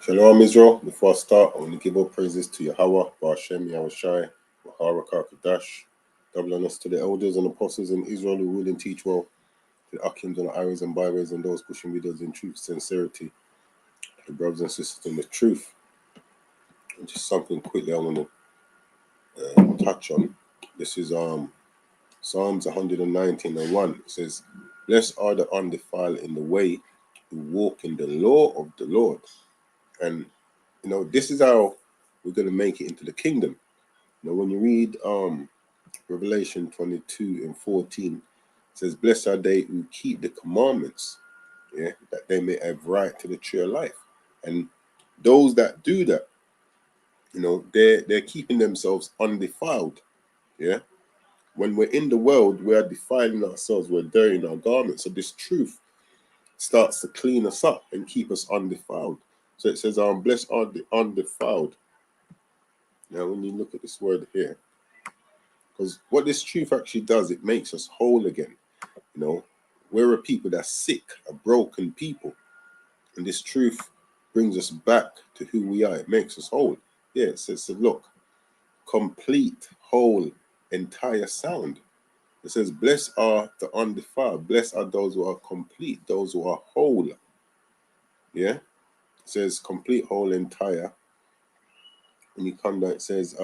Shalom Israel. Before I start, I want to give all praises to Yahweh, Ba'ashem, Yahushai, Maharaka Kadash, double honors to the elders and apostles in Israel who will and teach well, to the Akims and the Iris and Byways and those pushing videos in truth, sincerity, the brothers and sisters in the truth. And just something quickly I want to touch on. This is Psalms 119:1. It says, "Blessed are the undefiled in the way who walk in the law of the Lord." And this is how we're going to make it into the kingdom. When you read Revelation 22:14, it says, "Blessed are they who keep the commandments, that they may have right to the tree of life." And those that do that, they're keeping themselves undefiled. When we're in the world, we are defiling ourselves, we're dirtying our garments. So this truth starts to clean us up and keep us undefiled. So it says, "Blessed are the undefiled." Now, when you look at this word here, because what this truth actually does, it makes us whole again. We're a people that's sick, a broken people. And this truth brings us back to who we are. It makes us whole. Yeah, it says, look, complete, whole, entire sound. It says, "Blessed are the undefiled." Blessed are those who are complete, those who are whole. Yeah, it says complete, whole, entire. When you come down, it says,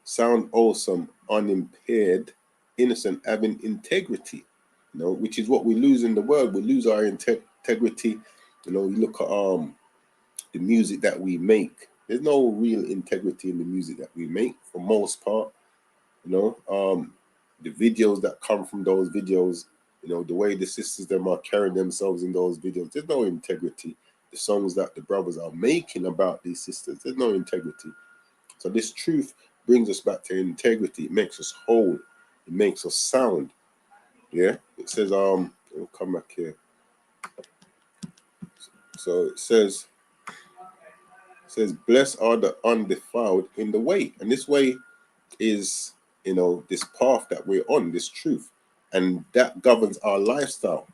sound awesome, unimpaired, innocent, having integrity. Which is what we lose in the world. We lose our integrity. You look at the music that we make. There's no real integrity in the music that we make for most part. The videos that come from those videos, the way the sisters them are carrying themselves in those videos, there's no integrity. The songs that the brothers are making about these sisters, there's no integrity. So this truth brings us back to integrity. It makes us whole. It makes us sound. Yeah. It says, we'll come back here. So it says, "Blessed are the undefiled in the way." And this way is, this path that we're on, this truth. And that governs our lifestyle.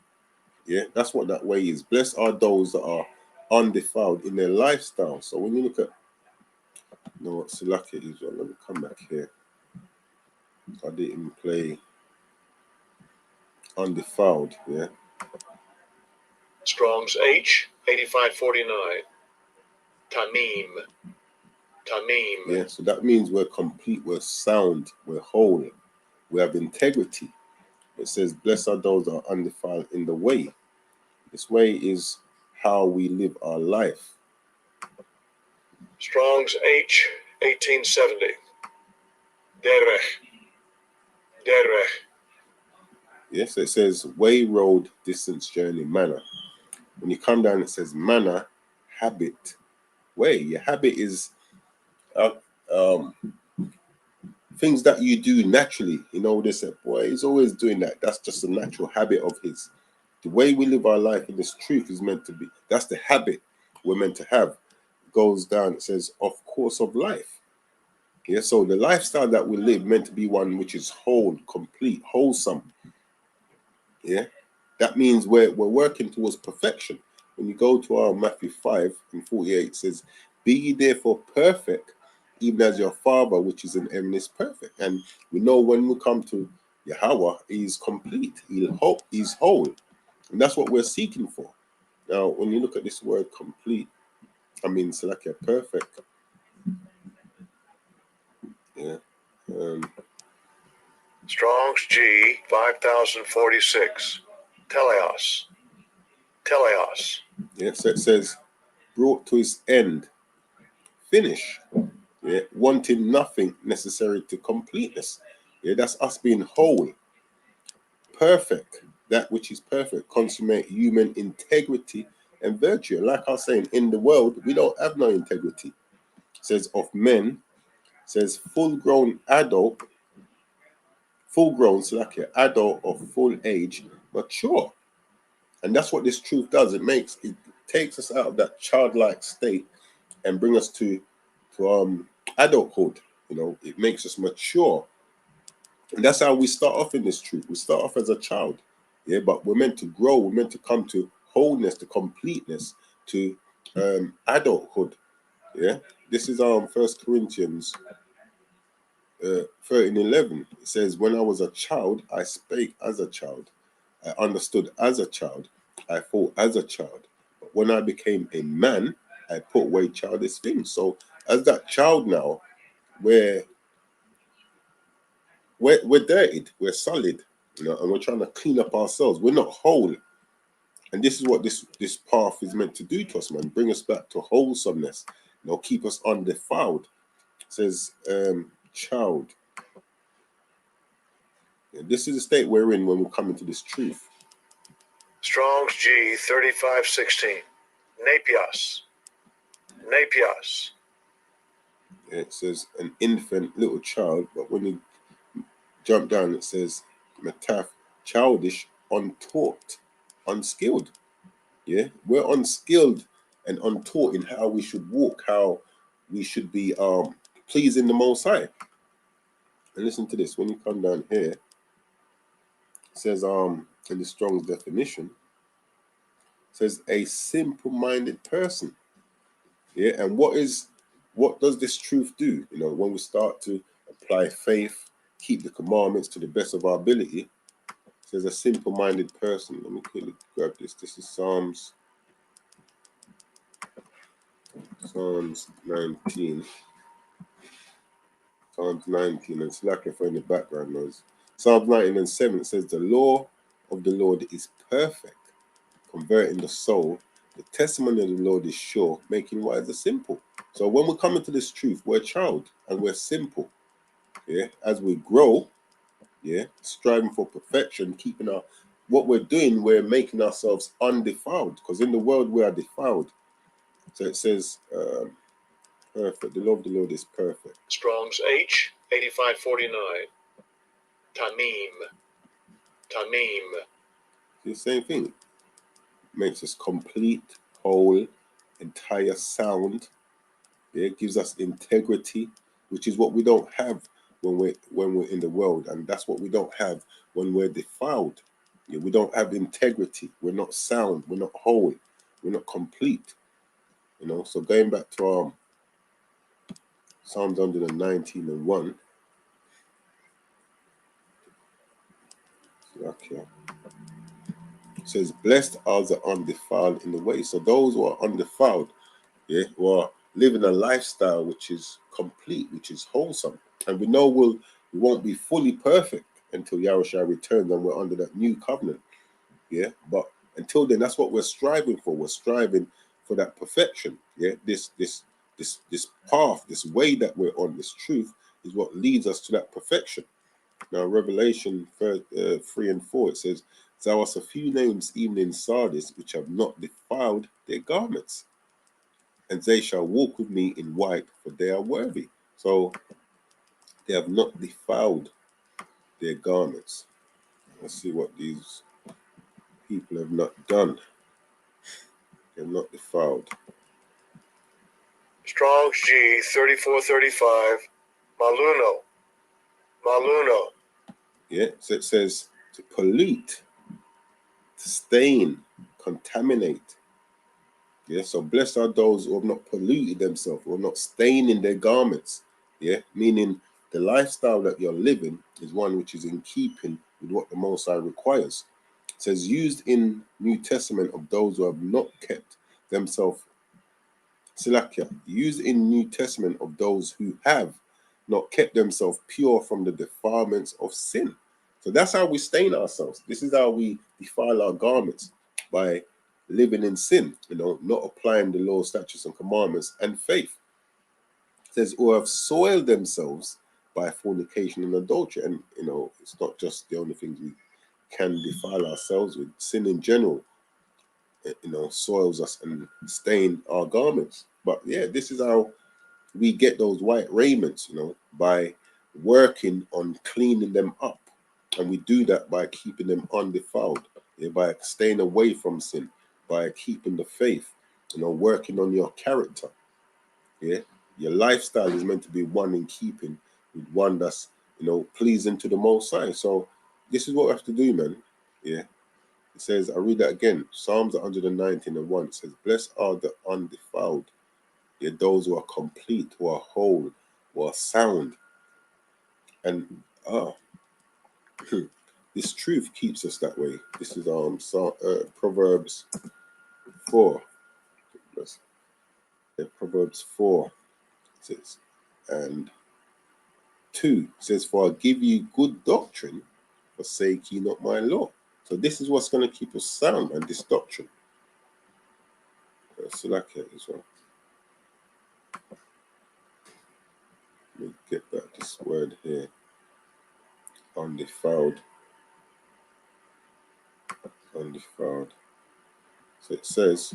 Yeah, that's what that way is. Blessed are those that are undefiled in their lifestyle. So when you look at, what Salaki is, let me come back here. I didn't play undefiled, yeah. Strong's H 8549. Tamim. Yeah, so that means we're complete, we're sound, we're whole, we have integrity. It says, "Blessed are those that are undefiled in the way." This way is how we live our life. Strong's H 1870. Derech. Yes, it says way, road, distance, journey, manner. When you come down, it says manner, habit, way. Your habit is things that you do naturally. They say, boy, he's always doing that. That's just a natural habit of his. The way we live our life in this truth is meant to be, that's the habit we're meant to have. It goes down, it says, of course of life. Yeah, so the lifestyle that we live meant to be one which is whole, complete, wholesome. Yeah, that means we're working towards perfection. When you go to our Matthew 5:48, it says, "Be ye therefore perfect, even as your Father which is in heaven is perfect." And we know when we come to Yahweh, he's complete, he's whole. And that's what we're seeking for. Now, when you look at this word complete, it's like a perfect. Yeah. Strong's G 5046. Teleos. Yeah, so it says, brought to his end, finish. Yeah, wanting nothing necessary to completeness. Yeah, that's us being whole, perfect, that which is perfect, consummate human integrity and virtue. And like I was saying, in the world, we don't have no integrity. It says of men, it says full-grown adult, so like an adult of full age, mature. And that's what this truth does. It takes us out of that childlike state and bring us to adulthood. It makes us mature. And that's how we start off in this truth. We start off as a child, yeah, but we're meant to grow. We're meant to come to wholeness, to completeness, to adulthood. Yeah, this is First Corinthians 13:11. It says, "When I was a child, I spake as a child, I understood as a child, I thought as a child. But when I became a man, I put away childish things." So, as that child now, we're we're dirtied, we're solid, and we're trying to clean up ourselves. We're not whole, and this is what this path is meant to do to us, man. Bring us back to wholesomeness. Keep us undefiled. It says, child. This is the state we're in when we come into this truth. Strong's G 3516. Napios. Napios. It says an infant, little child, but when you jump down, it says metaph, childish, untaught, unskilled. Yeah, we're unskilled and untaught in how we should walk, how we should be pleasing the Most High. And listen to this. When you come down here, it says in the Strong's definition, it says a simple-minded person. Yeah, and what does this truth do? When we start to apply faith, keep the commandments to the best of our ability, it says a simple-minded person. Let me quickly grab this. This is Psalms 19. Psalms 19, and Slacker for in the background noise. Psalms 19:7, it says, "The law of the Lord is perfect, converting the soul. The testimony of the Lord is sure, making wise the simple." So when we come into this truth, we're a child and we're simple. Yeah, as we grow, yeah, striving for perfection, keeping what we're doing, we're making ourselves undefiled, because in the world we are defiled. So it says, perfect. The law of the Lord is perfect. Strong's H 8549. Tamim. Tamim. The same thing. Makes us complete, whole, entire, sound. Yeah, it gives us integrity, which is what we don't have when we're in the world, and that's what we don't have when we're defiled. Yeah, we don't have integrity. We're not sound. We're not whole. We're not complete. So going back to Psalms 119:1. Okay. It says, "Blessed are the undefiled in the way." So those who are undefiled, yeah, who are living a lifestyle which is complete, which is wholesome. And we know we won't be fully perfect until Yahushua returns and we're under that new covenant. Yeah. But until then, that's what we're striving for. We're striving for that perfection. Yeah. This path, this way that we're on, this truth is what leads us to that perfection. Now, Revelation 3:4, it says, "There are a few names even in Sardis which have not defiled their garments, and they shall walk with me in white, for they are worthy." So they have not defiled their garments. Let's see what these people have not done. They have not defiled. Strong's G 3435. Maluno. Maluno. Yeah, so it says to pollute, to stain, contaminate. Yeah, so blessed are those who have not polluted themselves, who are not staining their garments. Yeah, meaning the lifestyle that you're living is one which is in keeping with what the Most High requires. It says, used in New Testament of those who have not kept themselves, Silakia, used in New Testament of those who have not kept themselves pure from the defilements of sin. So that's how we stain ourselves. This is how we defile our garments, by living in sin, not applying the law, statutes, and commandments and faith. It says, who have soiled themselves by fornication and adultery. And, it's not just the only things we can defile ourselves with. Sin in general, soils us and stain our garments. But yeah, this is how we get those white raiments, by working on cleaning them up. And we do that by keeping them undefiled, by staying away from sin, by keeping the faith, working on your character. Yeah, your lifestyle is meant to be one in keeping with one that's, pleasing to the Most High. So this is what we have to do, man. Yeah, It says, I read that again, Psalms 119:1 says, blessed are the undefiled, yet those who are complete, who are whole, who are sound. And this truth keeps us that way. This is Proverbs 4. Proverbs 4 says, and 2 says, for I give you good doctrine, forsake ye not my law. So this is what's going to keep us sound, and this doctrine. So like it as well. Let me get back this word here. Undefiled. Undefiled. So it says,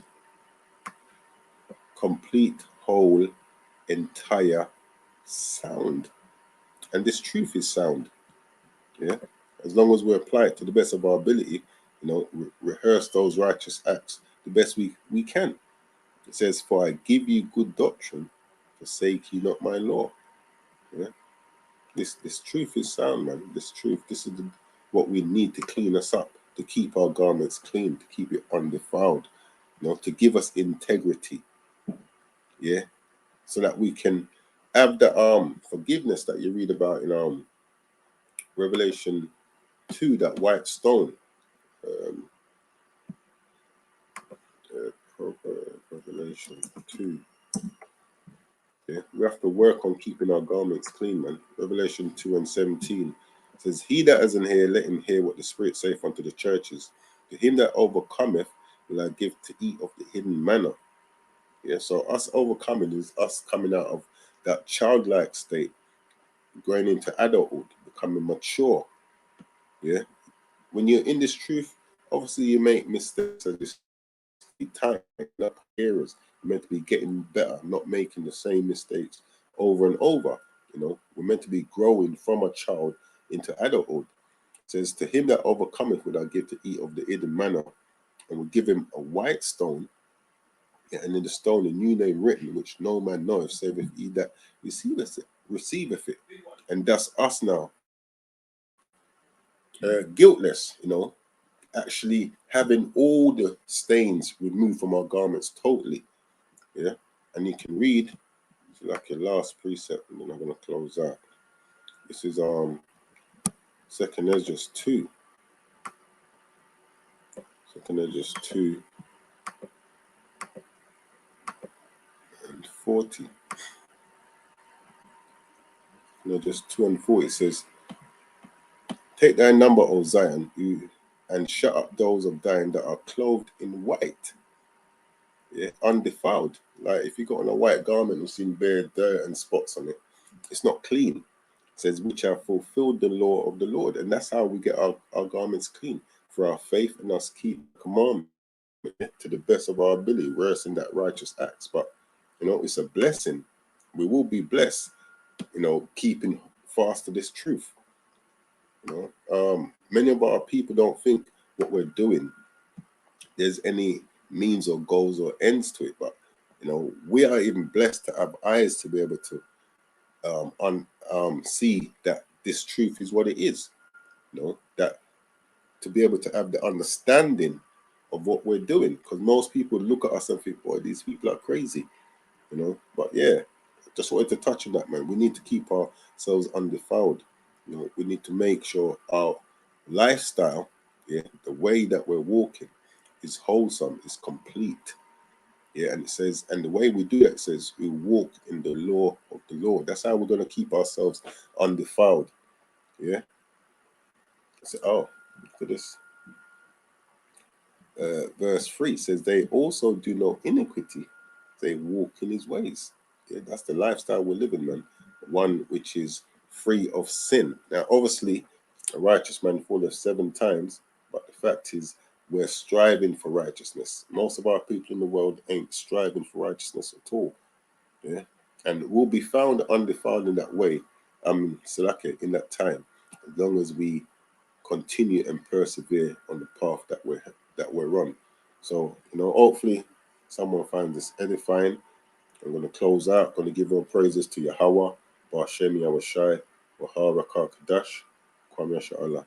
complete, whole, entire, sound. And this truth is sound. Yeah. As long as we apply it to the best of our ability, rehearse those righteous acts the best we can. It says, for I give you good doctrine, forsake ye not my law. Yeah. This truth is sound, man. This truth, this is what we need to clean us up, to keep our garments clean, to keep it undefiled, to give us integrity. Yeah. So that we can have the forgiveness that you read about in Revelation 2, that white stone. Revelation 2. Yeah, we have to work on keeping our garments clean, man. Revelation 2:17 says, he that has an ear, let him hear what the Spirit saith unto the churches. To him that overcometh will I give to eat of the hidden manna. Yeah, so us overcoming is us coming out of that childlike state, going into adulthood, becoming mature. Yeah, when you're in this truth, obviously you make mistakes at this time, not errors. You're meant to be getting better, not making the same mistakes over and over. We're meant to be growing from a child into adulthood. It says, to him that overcometh will I give to eat of the hidden manna, and will give him a white stone, and in the stone a new name written, which no man knoweth, save if he that receiveth it. And that's us now, guiltless, actually having all the stains removed from our garments totally. Yeah. And you can read, it's like your last precept, and then I'm going to close out. This is 2nd Ezra 2. 2nd Ezra 2 and 40. Just 2 and 4, it says, take thy number, O Zion, and shut up those of thine that are clothed in white, yeah, undefiled. Like if you got on a white garment and seen bare dirt and spots on it, it's not clean. It says, which have fulfilled the law of the Lord. And that's how we get our garments clean, for our faith and us keep the commandment to the best of our ability, rehearsing that righteous acts. But it's a blessing. We will be blessed, keeping fast to this truth. Many of our people don't think what we're doing there's any means or goals or ends to it, but we are even blessed to have eyes to be able to see that this truth is what it is. That to be able to have the understanding of what we're doing, because most people look at us and think, boy, these people are crazy, But yeah, just wanted to touch on that, man. We need to keep ourselves undefiled. We need to make sure our lifestyle, yeah, the way that we're walking is wholesome, is complete. Yeah, and it says, and the way we do that, it says we walk in the law of the Lord. That's how we're going to keep ourselves undefiled. Yeah. So, look at this. Verse 3 says, they also do no iniquity, they walk in his ways. Yeah, that's the lifestyle we're living, man. One which is free of sin. Now, obviously, a righteous man falleth 7 times, but the fact is, we're striving for righteousness. Most of our people in the world ain't striving for righteousness at all. Yeah, and we'll be found undefiled in that way. Salake, in that time, as long as we continue and persevere on the path that we're on. So, hopefully someone finds this edifying. I'm going to close out. I'm going to give all praises to Yahweh, Ba'ashem Yahushai, Wahara Kakadash, Kwame Sha'Allah.